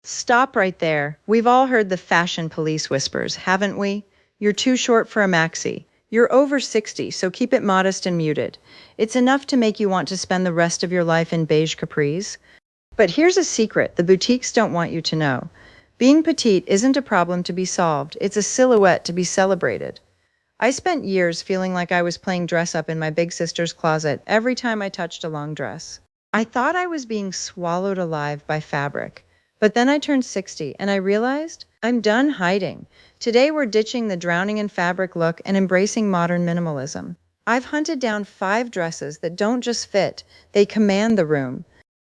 Stop right there. We've all heard the fashion police whispers, haven't we? You're too short for a maxi. You're over 60, so keep it modest and muted. It's enough to make you want to spend the rest of your life in beige capris. But here's a secret the boutiques don't want you to know. Being petite isn't a problem to be solved, it's a silhouette to be celebrated. I spent years feeling like I was playing dress up in my big sister's closet every time I touched a long dress. I thought I was being swallowed alive by fabric. But then I turned 60 and I realized I'm done hiding. Today we're ditching the drowning in fabric look and embracing modern minimalism. I've hunted down 5 dresses that don't just fit, they command the room.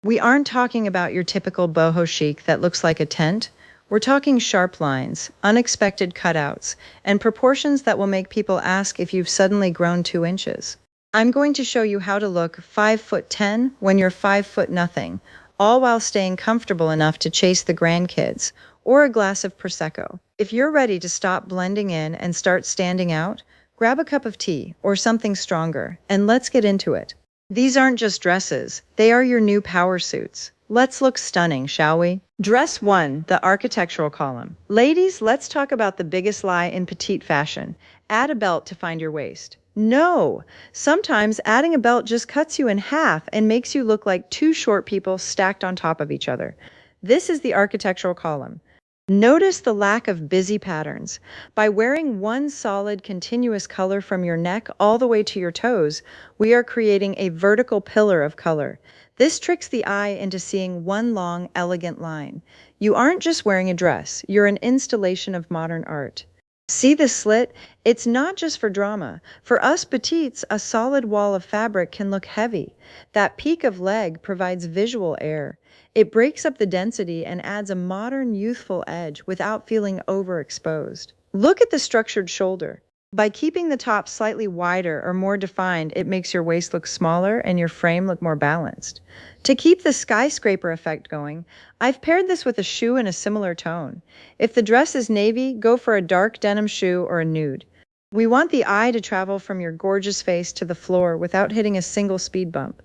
We aren't talking about your typical boho chic that looks like a tent. We're talking sharp lines, unexpected cutouts, and proportions that will make people ask if you've suddenly grown 2 inches. I'm going to show you how to look 5'10" when you're 5 foot nothing, all while staying comfortable enough to chase the grandkids or a glass of Prosecco. If you're ready to stop blending in and start standing out, grab a cup of tea or something stronger, and let's get into it. These aren't just dresses, they are your new power suits. Let's look stunning, shall we? Dress 1, the architectural column. Ladies, let's talk about the biggest lie in petite fashion. Add a belt to find your waist. No! Sometimes adding a belt just cuts you in half and makes you look like 2 short people stacked on top of each other. This is the architectural column. Notice the lack of busy patterns. By wearing one solid, continuous color from your neck all the way to your toes, we are creating a vertical pillar of color. This tricks the eye into seeing one long, elegant line. You aren't just wearing a dress, you're an installation of modern art. See this slit? It's not just for drama. For us petites, a solid wall of fabric can look heavy. That peak of leg provides visual air. It breaks up the density and adds a modern, youthful edge without feeling overexposed. Look at the structured shoulder. By keeping the top slightly wider or more defined, it makes your waist look smaller and your frame look more balanced. To keep the skyscraper effect going, I've paired this with a shoe in a similar tone. If the dress is navy, go for a dark denim shoe or a nude. We want the eye to travel from your gorgeous face to the floor without hitting a single speed bump.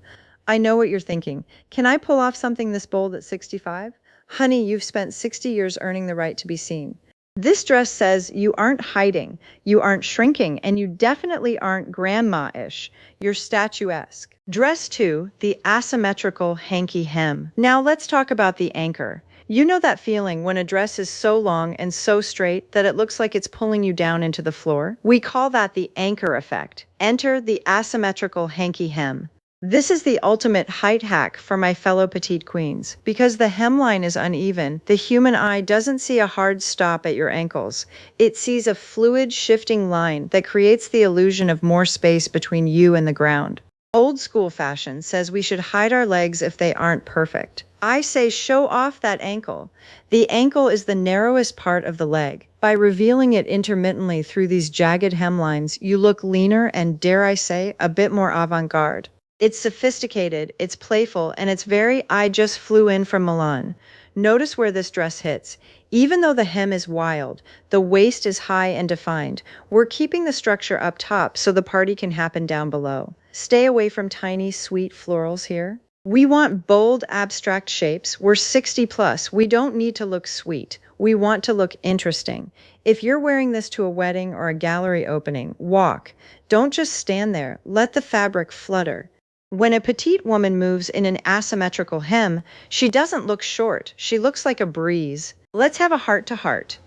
I know what you're thinking. Can I pull off something this bold at 65? Honey, you've spent 60 years earning the right to be seen. This dress says you aren't hiding, you aren't shrinking, and you definitely aren't grandma-ish. You're statuesque. Dress 2, the asymmetrical hanky hem. Now let's talk about the anchor. You know that feeling when a dress is so long and so straight that it looks like it's pulling you down into the floor? We call that the anchor effect. Enter the asymmetrical hanky hem. This is the ultimate height hack for my fellow petite queens. Because the hemline is uneven, the human eye doesn't see a hard stop at your ankles. It sees a fluid, shifting line that creates the illusion of more space between you and the ground. Old school fashion says we should hide our legs if they aren't perfect. I say show off that ankle. The ankle is the narrowest part of the leg. By revealing it intermittently through these jagged hemlines, you look leaner and, dare I say, a bit more avant-garde. It's sophisticated, it's playful, and it's very I just flew in from Milan. Notice where this dress hits. Even though the hem is wild, the waist is high and defined. We're keeping the structure up top so the party can happen down below. Stay away from tiny, sweet florals here. We want bold, abstract shapes. We're 60 plus. We don't need to look sweet. We want to look interesting. If you're wearing this to a wedding or a gallery opening, walk. Don't just stand there. Let the fabric flutter. When a petite woman moves in an asymmetrical hem, she doesn't look short. She looks like a breeze. Let's have a heart-to-heart.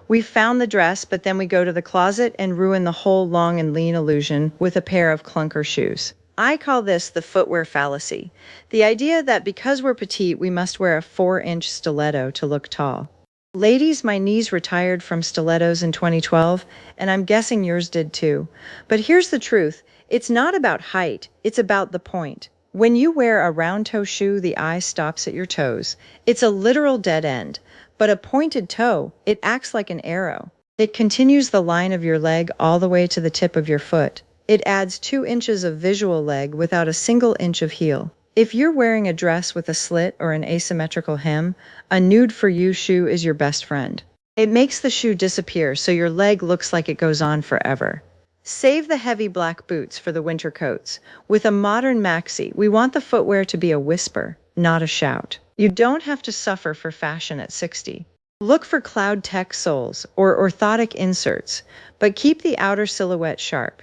We found the dress, but then we go to the closet and ruin the whole long and lean illusion with a pair of clunker shoes. I call this the footwear fallacy. The idea that because we're petite, we must wear a 4-inch stiletto to look tall. Ladies, my knees retired from stilettos in 2012, and I'm guessing yours did too. But here's the truth. It's not about height, it's about the point. When you wear a round-toe shoe, the eye stops at your toes. It's a literal dead end. But a pointed toe, it acts like an arrow. It continues the line of your leg all the way to the tip of your foot. It adds 2 inches of visual leg without a single inch of heel. If you're wearing a dress with a slit or an asymmetrical hem, a nude for you shoe is your best friend. It makes the shoe disappear so your leg looks like it goes on forever. Save the heavy black boots for the winter coats. With a modern maxi, we want the footwear to be a whisper, not a shout. You don't have to suffer for fashion at 60. Look for cloud tech soles or orthotic inserts, but keep the outer silhouette sharp.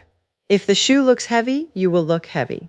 If the shoe looks heavy, you will look heavy.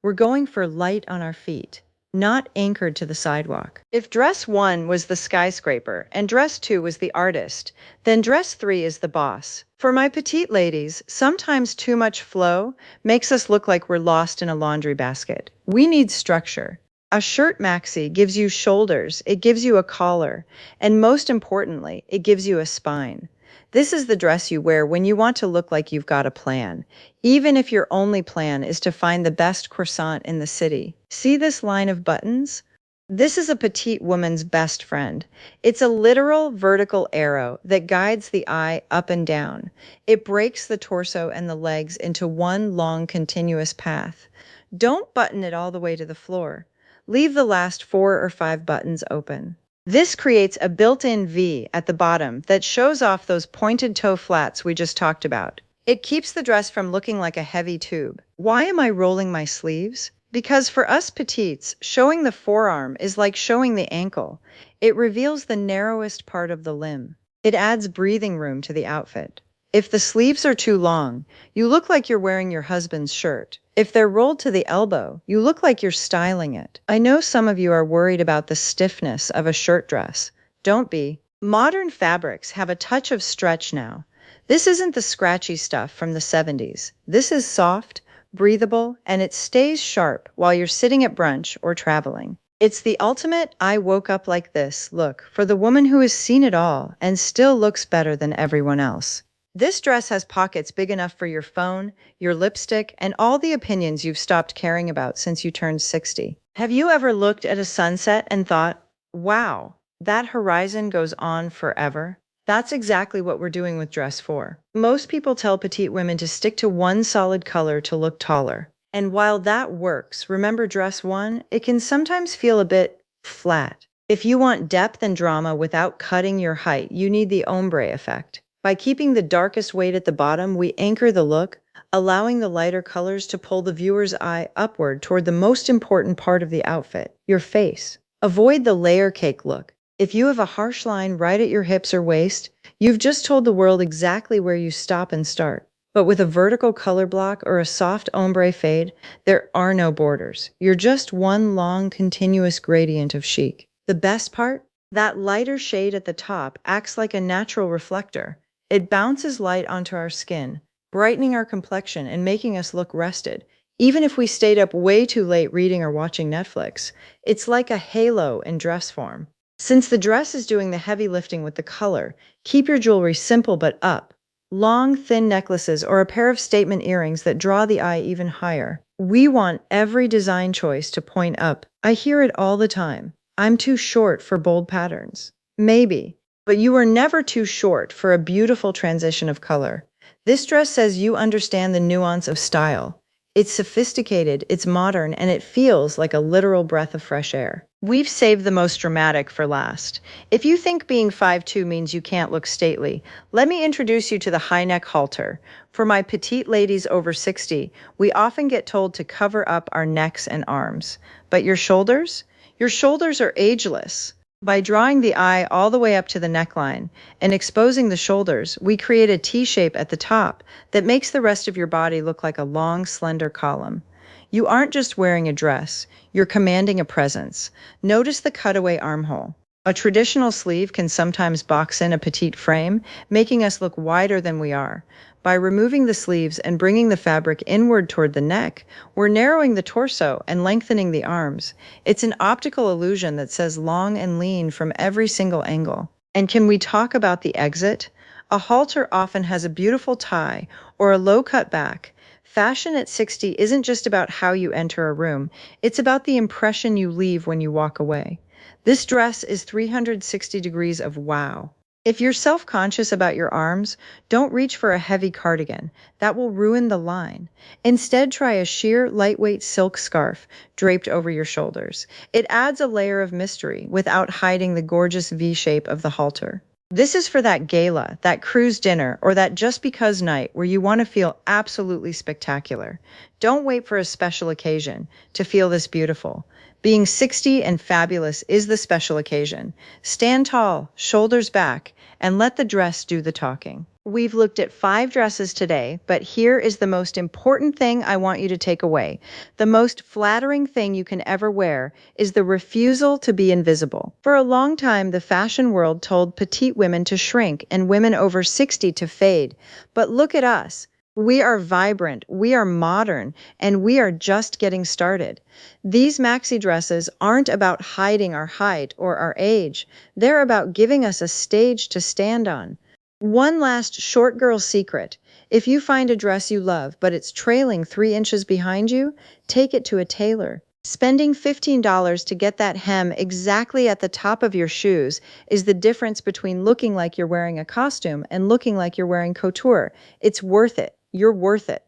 We're going for light on our feet, not anchored to the sidewalk. If dress 1 was the skyscraper and dress 2 was the artist, then dress 3 is the boss. For my petite ladies, sometimes too much flow makes us look like we're lost in a laundry basket. We need structure. A shirt maxi gives you shoulders, it gives you a collar, and most importantly, it gives you a spine. This is the dress you wear when you want to look like you've got a plan, even if your only plan is to find the best croissant in the city. See this line of buttons? This is a petite woman's best friend. It's a literal vertical arrow that guides the eye up and down. It breaks the torso and the legs into one long continuous path. Don't button it all the way to the floor. Leave the last 4 or 5 buttons open. This creates a built-in V at the bottom that shows off those pointed toe flats we just talked about. It keeps the dress from looking like a heavy tube. Why am I rolling my sleeves? Because for us petites, showing the forearm is like showing the ankle. It reveals the narrowest part of the limb. It adds breathing room to the outfit. If the sleeves are too long, you look like you're wearing your husband's shirt. If they're rolled to the elbow, you look like you're styling it. I know some of you are worried about the stiffness of a shirt dress. Don't be. Modern fabrics have a touch of stretch now. This isn't the scratchy stuff from the 70s. This is soft, breathable, and it stays sharp while you're sitting at brunch or traveling. It's the ultimate I woke up like this look for the woman who has seen it all and still looks better than everyone else. This dress has pockets big enough for your phone, your lipstick, and all the opinions you've stopped caring about since you turned 60. Have you ever looked at a sunset and thought, wow, that horizon goes on forever? That's exactly what we're doing with dress 4. Most people tell petite women to stick to one solid color to look taller. And while that works, remember dress 1, it can sometimes feel a bit flat. If you want depth and drama without cutting your height, you need the ombre effect. By keeping the darkest weight at the bottom, we anchor the look, allowing the lighter colors to pull the viewer's eye upward toward the most important part of the outfit, your face. Avoid the layer cake look. If you have a harsh line right at your hips or waist, you've just told the world exactly where you stop and start. But with a vertical color block or a soft ombre fade, there are no borders. You're just one long, continuous gradient of chic. The best part? That lighter shade at the top acts like a natural reflector. It bounces light onto our skin, brightening our complexion and making us look rested. Even if we stayed up way too late reading or watching Netflix, it's like a halo in dress form. Since the dress is doing the heavy lifting with the color, keep your jewelry simple but up. Long, thin necklaces or a pair of statement earrings that draw the eye even higher. We want every design choice to point up. I hear it all the time. I'm too short for bold patterns. Maybe. But you are never too short for a beautiful transition of color. This dress says you understand the nuance of style. It's sophisticated, it's modern, and it feels like a literal breath of fresh air. We've saved the most dramatic for last. If you think being 5'2" means you can't look stately, let me introduce you to the high neck halter. For my petite ladies over 60, we often get told to cover up our necks and arms. But your shoulders? Your shoulders are ageless. By drawing the eye all the way up to the neckline and exposing the shoulders, we create a T shape at the top that makes the rest of your body look like a long, slender column. You aren't just wearing a dress, you're commanding a presence. Notice the cutaway armhole. A traditional sleeve can sometimes box in a petite frame, making us look wider than we are. By removing the sleeves and bringing the fabric inward toward the neck, we're narrowing the torso and lengthening the arms. It's an optical illusion that says long and lean from every single angle. And can we talk about the exit? A halter often has a beautiful tie or a low-cut back. Fashion at 60 isn't just about how you enter a room, it's about the impression you leave when you walk away. This dress is 360 degrees of wow. If you're self-conscious about your arms, don't reach for a heavy cardigan. That will ruin the line. Instead, try a sheer, lightweight silk scarf draped over your shoulders. It adds a layer of mystery without hiding the gorgeous V shape of the halter. This is for that gala, that cruise dinner, or that just because night where you want to feel absolutely spectacular. Don't wait for a special occasion to feel this beautiful. Being 60 and fabulous is the special occasion. Stand tall, shoulders back, and let the dress do the talking. We've looked at 5 dresses today, but here is the most important thing I want you to take away. The most flattering thing you can ever wear is the refusal to be invisible. For a long time, the fashion world told petite women to shrink and women over 60 to fade. But look at us. We are vibrant, we are modern, and we are just getting started. These maxi dresses aren't about hiding our height or our age. They're about giving us a stage to stand on. One last short girl secret. If you find a dress you love, but it's trailing 3 inches behind you, take it to a tailor. Spending $15 to get that hem exactly at the top of your shoes is the difference between looking like you're wearing a costume and looking like you're wearing couture. It's worth it. You're worth it.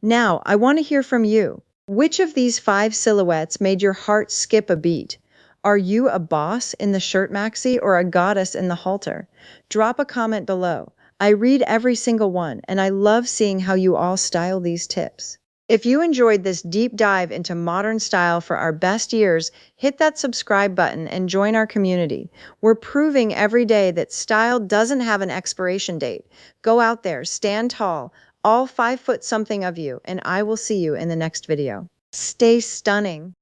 Now, I want to hear from you. Which of these 5 silhouettes made your heart skip a beat? Are you a boss in the shirt maxi or a goddess in the halter? Drop a comment below. I read every single one, and I love seeing how you all style these tips. If you enjoyed this deep dive into modern style for our best years, hit that subscribe button and join our community. We're proving every day that style doesn't have an expiration date. Go out there, stand tall, all 5 foot something of you, and I will see you in the next video. Stay stunning.